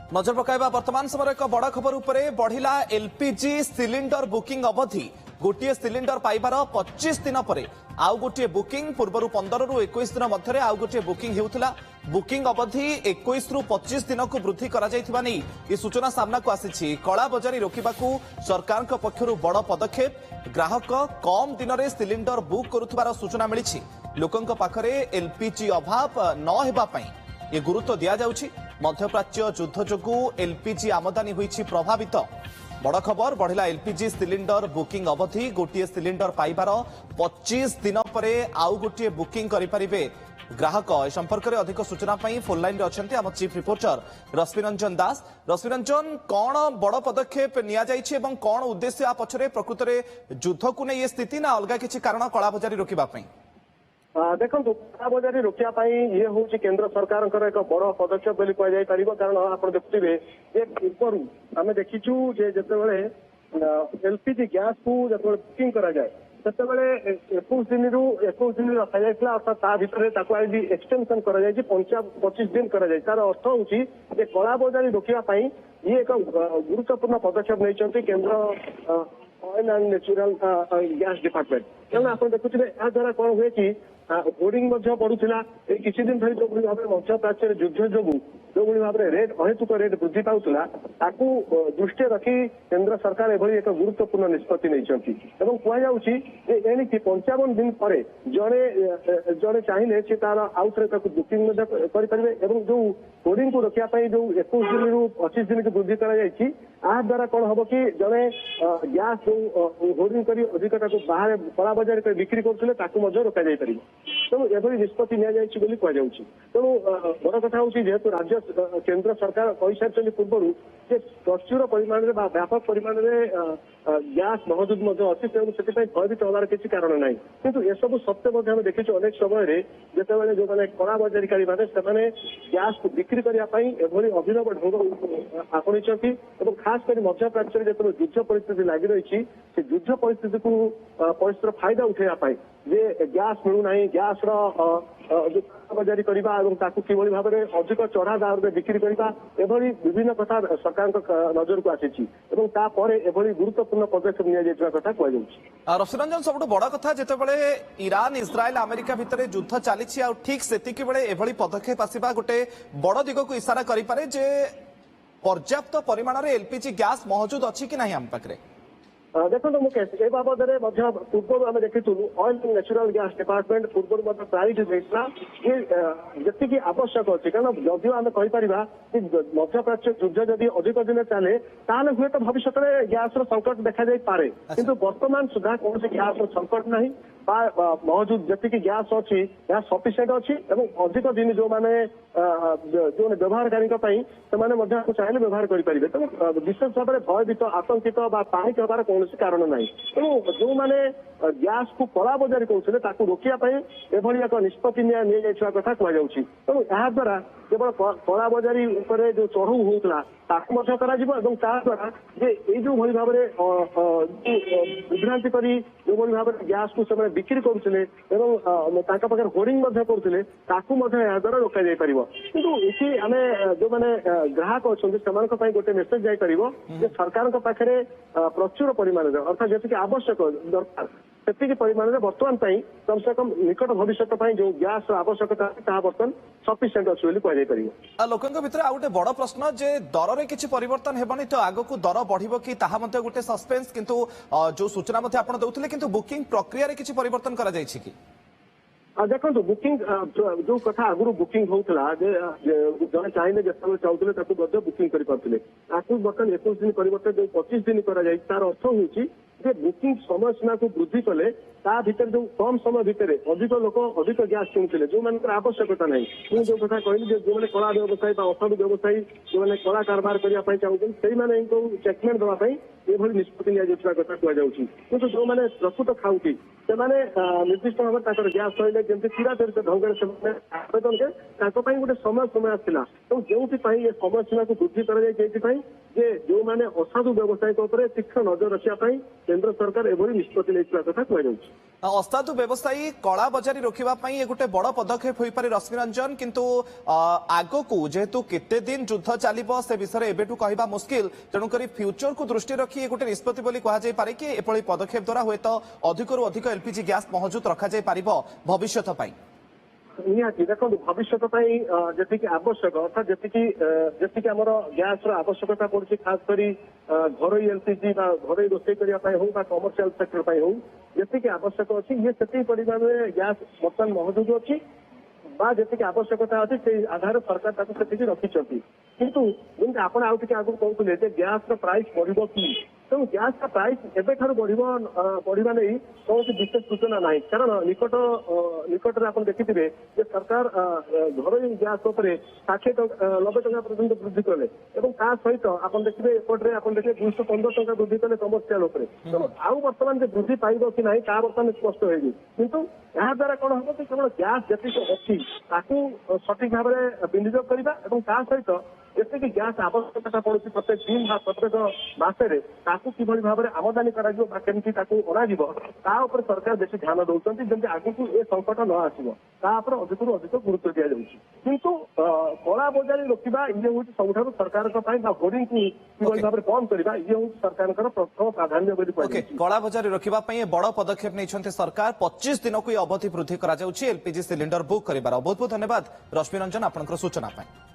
नजर पकाइबा वर्तमान समय एक बड़ खबर उपरे बढ़िला एलपीजी सिलिंडर बुकिंग अवधि गोटे सिलिंडर पाइबार 25 दिन पर आउ गोटे बुकिंग पूर्व 15 रु 21 दिन मध्य आउ गोटे बुकिंग होता बुकिंग अवधि 21 रु 25 दिन को वृद्धि कर सूचना सामना को आसी कला बजारी रोकने सरकार पक्षर बड़ पदक्षेप ग्राहक कम दिन में सिलिंडर बुक करुवार सूचना मिली लोकों पाखरे एलपीजी अभाव न होगापाई ये गुरुत्व दि जाउछि। मध्यप्राच्य युद्ध जोगु एलपीजी आमदानी होइछि प्रभावित बड़ खबर बढ़िला एलपीजी सिलिंडर बुकिंग अवधि गोटे सिलिंडर पाइबार 25 दिन पर आउ गोटे बुकिंग करिपारिबे ग्राहक। ए संपर्क में अधिक सूचना फोन लाइन अच्छे आम चीफ रिपोर्टर रश्मिरंजन दास। रश्मिरंजन कौन बड़ पदक्षेप निया जाइछि एवं कौन उद्देश्य आ पछरे प्रकृत में युद्ध को नहीं स्थिति ना अलग किसी कारण कला बजारी रोकबा देखो कला बजारी रोकने ये हूँ केन्द्र सरकार एक बड़ पदक्षेप बोली कहुपर कारण आप देखुए पूर्व आम देखीचु जिते एलपीजी गैस को जो बुकिंग कराए से 21 दिन रखा जाता अर्थात ता भर एक्सटेंशन कर 25 दिन तार अर्थ हूँ कला बजारी रोकने ये एक गुरुत्वपूर्ण पदक्षेप नहीं केन्द्र oil and natural gas department तेणु आप देखुए या द्वारा कौन हुए कि होर्डिंग बढ़ुला किसी दिन धरी जो भाव में मध्यप्राच्य युद्ध जो जो भाव में रेट अहेतुक रेट वृद्धि पाला दृष्टि रखी केन्द्र सरकार एभली एक गुरुत्वपूर्ण निष्पत्ति नहीं कहुच्छी एणिकी 55 दिन पर जड़े जड़े चाहिए सी तार आउ थे बुकिंग करें जो होर्डिंग को रोकने जो 21 दिन रु 25 दिन की वृद्धि कर द्वारा कौन हम कि जड़े गैस जो होर्डिंग कर अधिक बाहर कला बजार बिक्री करुले रोक जापर तेणु एभली निष्पत्ति नि तेणु बड़ कथा हूँ जेहेतु राज्य केन्द्र सरकार कही सारी पूर्व प्रचुर परिमाण में व्यापक परिमाण में गैस मौजूद अच्छी तेणु से भयभीत हमार किसी कारण ना किंतु एसबू सत्वे आम देखीचु अनेक समय जिते जो मैंने कला बजारिकारी मैंने गैस को बिक्री करने अभिनव ढंग आपणी खास कर मध्यप्राच्य जो युद्ध परिस्थिति लगी रही से युद्ध परिस्थिति को परिस्थितिर फायदा उठाइबा जे गैस मिलूना गैस बजारी करने कि भाव में अधिक चढ़ा दाम में बिक्री करने एभली विभिन्न कथा सरकार नजर को आसी एभली गुरुत्वपूर्ण पदक्षेप निया कथा कह रश्मिरंजन सब बड़ कथा जितेबाला ईरान इस्राएल अमेरिका भितर युद्ध चली ठीक से एभली पदक्षेप आसवा गोटे बड़ दिग को इशारा करे जे पर्याप्त परिमाण में एलपीजी गैस मौजूद अच्छी कि नहीं आम पाखे देखो मुकेश ए बाबद पूर्व आम देखीचु oil and natural gas department पूर्व प्रायोरिटी देता ये जी आवश्यक अच्छी कारण जदिव आम कहीपर कि मध्यप्राच्य युद्ध जदि अधिक दिन चले ताल हुए तो भविष्य में गैस संकट देखा पारे किंतु वर्तमान सुधा कौन गैस संकट ना मौजूद जी गैस अच्छी सफिसीयंट अच्छी अधिक दिन जो मैंने जो व्यवहारकारी चाहिए व्यवहार करेंगे तेणु विशेष भाव में भयभीत आतंकित पानिक हबार कौन कारण ना तेणु जो मैंने गैस को कला बजारी कहते रोकने एभली एक निष्पत्ति कथा कहुच्छी तेणु यह द्वारा केवल कला बजारी जो चढ़ऊ होता द्वारा जो भली भाव में विभ्रांति कर जो भाव में गैस को से बिक्री करुले पाखे होर्डिंग करुले द्वारा रोक जापर किंतु ये आम जो मैंने ग्राहक अच्छा गोटे मेसेज जापर सरकार पाखे प्रचुर परिमाण अर्थात जी आवश्यक दरकार से परिमाण में बर्तमान कम से कम निकट भविष्य जो गैस आवश्यकता बर्तमान सफिसीयंट अच्छी कह लोकों भितर आ गोटे बड़ प्रश्न जे दर में किसी परिवर्तन हेबनी तो आग को दर बढ़िबो कि ताहा मते गोटे सस्पेंस किंतु जो सूचना मते आपण दउथिले किंतु बुकिंग प्रक्रिया रे किसी परिवर्तन करा जायछि कि देखो बुकिंग जो कथा आगुरी बुकिंग होता जड़े चाहिए जो चाहते बुकिंग करें बर्तमान 21 दिन परिवर्तन जो 25 दिन कर तार अर्थ हूँ बुकिंग समय सीमा को वृद्धि कले ता भीतर जो कम समय भितर अधिक लोक अधिक गैस किणुते जो मान आवश्यकता ना मुझे जो कथा कहली जो मैंने कला व्यवसायी असाधु व्यवसायी जो मैंने कला कारबार करने चाहते से चेकमेंट देवाई ये निष्पत्ति निया कथा कहुच्छी किंतु जो मैंने प्रकृत खाऊटी से निर्दिष्ट भाव में गैस सहित जमी चिराचरित ढंग से आवेदन के गोटे समय समय आसला तो जो समय सीमा को वृद्धि कर ଯେ ଯୋଉମାନେ ଅସାଧୁ ବ୍ୟବସାୟୀଙ୍କ ଉପରେ ତୀକ୍ଷ୍ଣ ନଜର ରଖିବା ପାଇଁ କେନ୍ଦ୍ର ସରକାର ଏଭଳି ନିଷ୍ପତ୍ତି ନେଇଥିବା କଥା କୁହାଯାଉଛି। ଅସାଧୁ ବ୍ୟବସାୟୀ କଳା ବଜାରୀ ରୋକିବା ପାଇଁ ଏ ଗୋଟେ ବଡ ପଦକ୍ଷେପ ହୋଇପାରେ ରଶ୍ମି ରଞ୍ଜନ, କିନ୍ତୁ ଆଗକୁ ଯେହେତୁ କେତେ ଦିନ ଯୁଦ୍ଧ ଚାଲିବ ସେ ବିଷୟରେ ଏବେଠୁ କହିବା ମୁସ୍କିଲ, ତେଣୁକରି ଫ୍ୟୁଚରକୁ ଦୃଷ୍ଟି ରଖି ଏ ଗୋଟେ ନିଷ୍ପତ୍ତି ବୋଲି କୁହାଯାଇପାରେ କି ଏଭଳି ପଦକ୍ଷେପ ଦ୍ୱାରା ହୁଏତ ଅଧିକରୁ ଅଧିକ ଏଲପିଜି ଗ୍ୟାସ୍ ମହଜୁଦ ରଖାଯାଇ ପାରିବ ଭବିଷ୍ୟତ ପାଇଁ। ନିହାତି ଦେଖନ୍ତୁ ଭବିଷ୍ୟତ ପାଇଁ ଯେତିକି ଆବଶ୍ୟକ ଅର୍ଥାତ୍ ଯେତିକି ଆମର ଗ୍ୟାସର ଆବଶ୍ୟକତା ପଡୁଛି ଖାସ କରି ଘରୋଇ ଏଲପିଜି ବା ଘରୋଇ ରୋଷେଇ କରିବା ପାଇଁ ହଉ ବା କମର୍ସିଆଲ ସେକ୍ଟର ପାଇଁ ହଉ ଯେତିକି ଆବଶ୍ୟକ ଅଛି ଇଏ ସେତିକି ପରିମାଣରେ ଗ୍ୟାସ ବର୍ତ୍ତମାନ ମହଜୁଦ ଅଛି ବା ଯେତିକି ଆବଶ୍ୟକତା ଅଛି ସେଇ ଆଧାରରେ ସରକାର ତାକୁ ସେତିକି ରଖିଛନ୍ତି। କିନ୍ତୁ ଯେମିତି ଆପଣ ଆଉ ଟିକେ ଆଗରୁ କହୁଥିଲେ ଯେ ଗ୍ୟାସର ପ୍ରାଇସ୍ ବଢିବ କି, ତେଣୁ ଗ୍ୟାସର ପ୍ରାଇସ୍ ଏବେଠାରୁ ବଢିବା ନେଇ କୌଣସି ବିଶେଷ ସୂଚନା ନାହିଁ। କାରଣ ନିକଟରେ ଆପଣ ଦେଖିଥିବେ ଯେ ସରକାର ଘରୋଇ ଗ୍ୟାସ ଉପରେ 90 ଟଙ୍କା ପର୍ଯ୍ୟନ୍ତ ବୃଦ୍ଧି କଲେ ଏବଂ ତା ସହିତ ଆପଣ ଦେଖିବେ ଏପଟରେ ଆପଣ ଦେଖିବେ 215 ଟଙ୍କା ବୃଦ୍ଧି କଲେ କମର୍ସିଆଲ ଉପରେ। ତେଣୁ ଆଉ ବର୍ତ୍ତମାନ ଯେ ବୃଦ୍ଧି ପାଇବ କି ନାହିଁ ତାହା ବର୍ତ୍ତମାନ ସ୍ପଷ୍ଟ ହେଇନି। କିନ୍ତୁ ଏହା ଦ୍ୱାରା କଣ ହବ କି କେବଳ ଗ୍ୟାସ ଯେତିକି ଅଛି ତାକୁ ସଠିକ ଭାବରେ ବିନିଯୋଗ କରିବା ଏବଂ ତା ସହିତ ଯେତିକି ଗ୍ୟାସ ଆବଶ୍ୟକତା ପଡୁଛି ପ୍ରତ୍ୟେକ ଦିନ ବା ପ୍ରତ୍ୟେକ ମାସରେ ତାକୁ କିଭଳି ଭାବରେ ଆମଦାନୀ କରାଯିବ ବା କେମିତି ତାକୁ ଅଣାଯିବ ତା ଉପରେ ସରକାର ବେଶୀ ଧ୍ୟାନ ଦଉଛନ୍ତି, ଯେମିତି ଆଗକୁ ଏ ସଂକଟ ନ ଆସିବ ତା ଉପରେ ଅଧିକରୁ ଅଧିକ ଗୁରୁତ୍ୱ ଦିଆଯାଉଛି। କିନ୍ତୁ କଳା ବଜାରୀ ରୋକିବା ଇଏ ହଉଛି ସବୁଠାରୁ ସରକାରଙ୍କ ପାଇଁ ବା ହୋର୍ଡିଂକୁ କିଭଳି ଭାବରେ ବନ୍ଦ କରିବା ଇଏ ହଉଛି ସରକାରଙ୍କର ପ୍ରଥମ ପ୍ରାଧାନ୍ୟ ବୋଲି କୁହାଯାଉଛି। କଳା ବଜାରୀ ରୋକିବା ପାଇଁ ବଡ ପଦକ୍ଷେପ ନେଇଛନ୍ତି ସରକାର। 25 ଦିନକୁ ଅବଧି ବୃଦ୍ଧି କରାଯାଉଛି ଏଲପିଜି ସିଲିଣ୍ଡର ବୁକ୍ କରିବାର। ବହୁତ ବହୁତ ଧନ୍ୟବାଦ ରଶ୍ମି ରଞ୍ଜନ ଆପଣଙ୍କର ସୂଚନା ପାଇଁ।